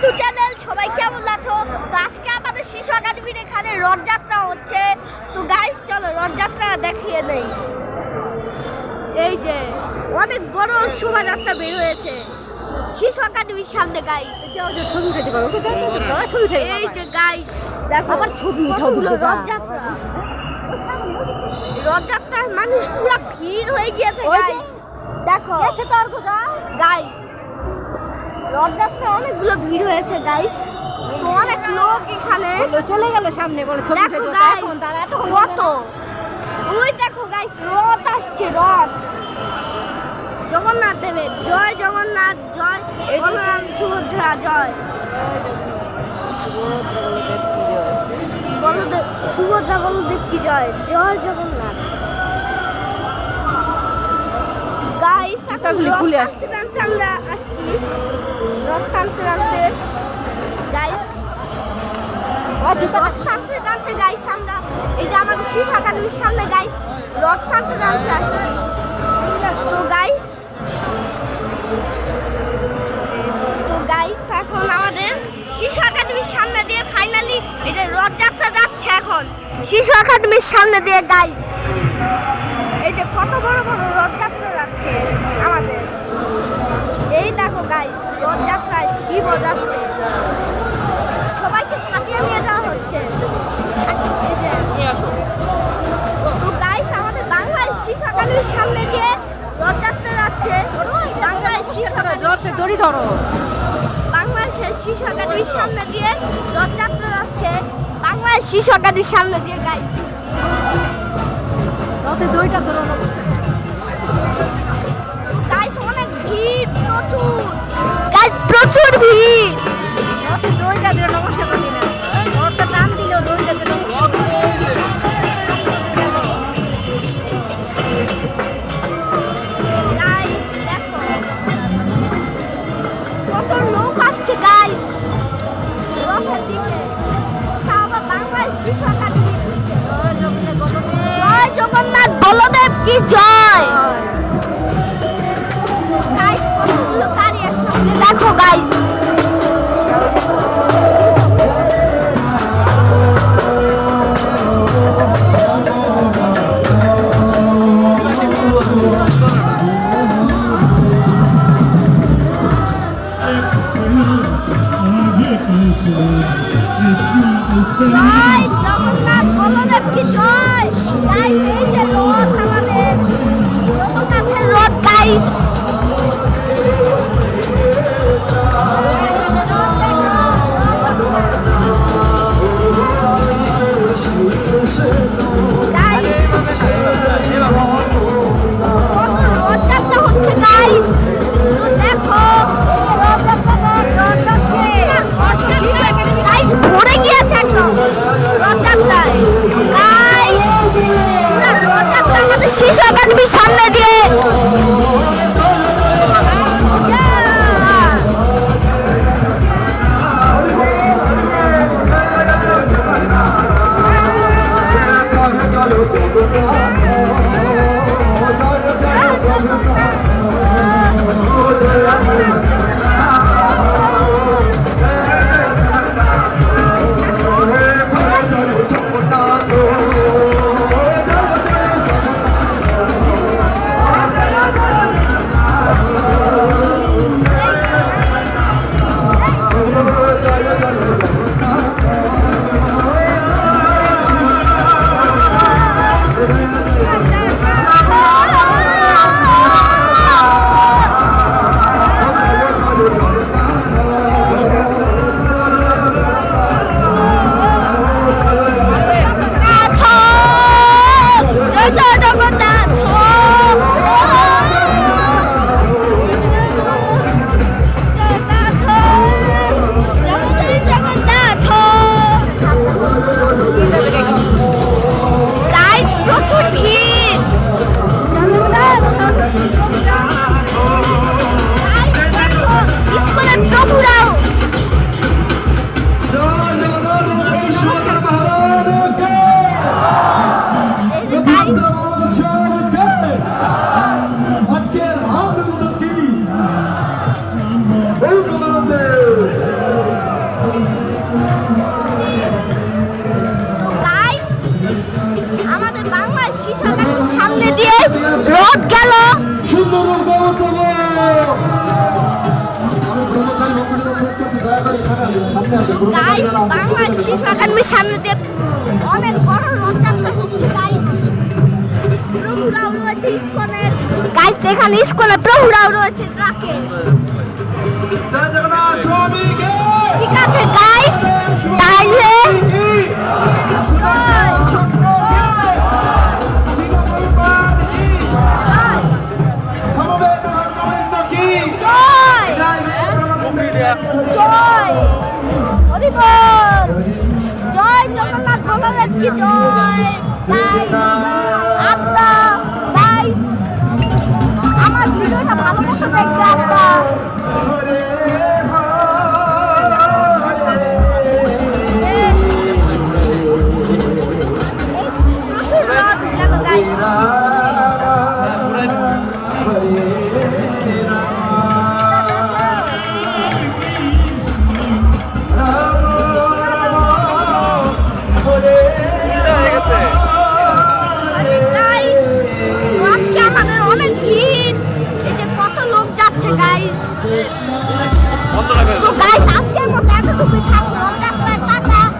To channel, সবাই কেমন আছো? তো আজকে আমাদের শিশু একাডেমির এখানে রথযাত্রা হচ্ছে। তো গাইস চলো রথযাত্রা দেখিয়ে নেই। এই যে অনেক বড় শোভাযাত্রা বের হয়েছে শিশু একাডেমির সামনে গাইস। ছবি উঠাতে পারো, ছবি উঠে। এই যে গাইস দেখো আবার ছবি উঠাও দুটো রথযাত্রা। রথযাত্রার মানুষ পুরো ভিড় হয়ে গিয়েছে গাইস। দেখো এসে তর্ক যা গাইস, রথযাত্রা অনেকগুলো ভিড় হয়েছে গাইস। তো অনেক লোক এখানে চলে গেল সামনে, বলে ছবি উঠে দেখো দাও। গাইস এখন তারা এত কত ওই দেখো গাইস রথ আসছে, রথ জগন্নাথ দেবের জয়, জগন্নাথ জয়, বলরাম সুভদ্রা জয়, বলদেব সুভদ্রা বলদেব কি জয়, জয় জগন্নাথ। গাইস জুতাগুলি খুলে আসছে। আমরা আসছি রথ টানতে টানতে গাইস, রথ টানতে টানতে গাইস আমরা এই যে আমাদের শিশু একাডেমির সামনে গাইস রথ টানতে টানতে আসছি। তো গাইস এখন আমাদের শিশু একাডেমির সামনে দিয়ে ফাইনালি এই যে রথযাত্রা যাচ্ছে এখন শিশু একাডেমির সামনে দিয়ে গাইস। এই যে কত বড় বড় রথযাত্রা যাচ্ছে আমাদের। এই দেখো গাইস রথযাত্রায় শিব যাচ্ছে, সবাইকে সাথিয়ে নিয়ে যাওয়া হচ্ছে। তো গাইস আমাদের বাংলায় শিশু একাডেমির সামনে দিয়ে রথযাত্রা যাচ্ছে। বাংলায় শিশু দড়ি ধরো, বাংলাদেশের শিশু একাডেমির সামনে দিয়ে রথযাত্রা যাচ্ছে বাংলাদেশ শিশু একাডেমির সামনে দিয়ে গাইস। রথে দড়িটা ধরো। গাইস অনেক ভিড়, প্রচুর গাইস, প্রচুর ভিড়। রথে দড়িটা দিয়ে নমস্কার করি না, রথটা টান দিল দড়িটা দিয়ে গাইস দেখো কত লোক আসছে গাইস রথের দিকে। তাও বাংলাদেশ শিশু একাডেমি জয় জগন্নাথ বলদেব কি জয়। গাইস কতগুলো গাড়ি একসঙ্গে দেখো গাইস। জয় জগন্নাথ বলদেব কি জয়। গাইস এই যে রথ, আমাদের জগন্নাথের রথ গাইস। রথযাত্রা হচ্ছে গাইস। তো দেখো গাইস ভরে গিয়েছে একদম রথযাত্রায় গাইস। পুরো রথযাত্রা আমাদের শিশু একাডেমির সামনে দিয়ে রথ গেল। সুন্দর রূপ দেবতম আমি ব্রহ্মচারী ভক্তদের করছি দয়া করে সামনে আসুন গাইস বাংলা শিশু একাডেমির সামনে দিয়ে অনেক বড় রথযাত্রা হচ্ছে গাইস। প্রভুরাও রয়েছে ইসকনের, গাইস এখানে ইসকনের প্রভুরাও রয়েছে ট্রাকে। জয় জগন্নাথ স্বামীকে ঠিক আছে গাইস, তাইলে জয় হরিবল, জয় জগন্নাথ বলদেব কি জয়। গাইস আপনারা গাইস আমার ভিডিওটা ভালোবাসা দেখবে আপনারা। আজকে আমাদের অনেক ভিড়, এই যে কত লোক যাচ্ছে গাইস।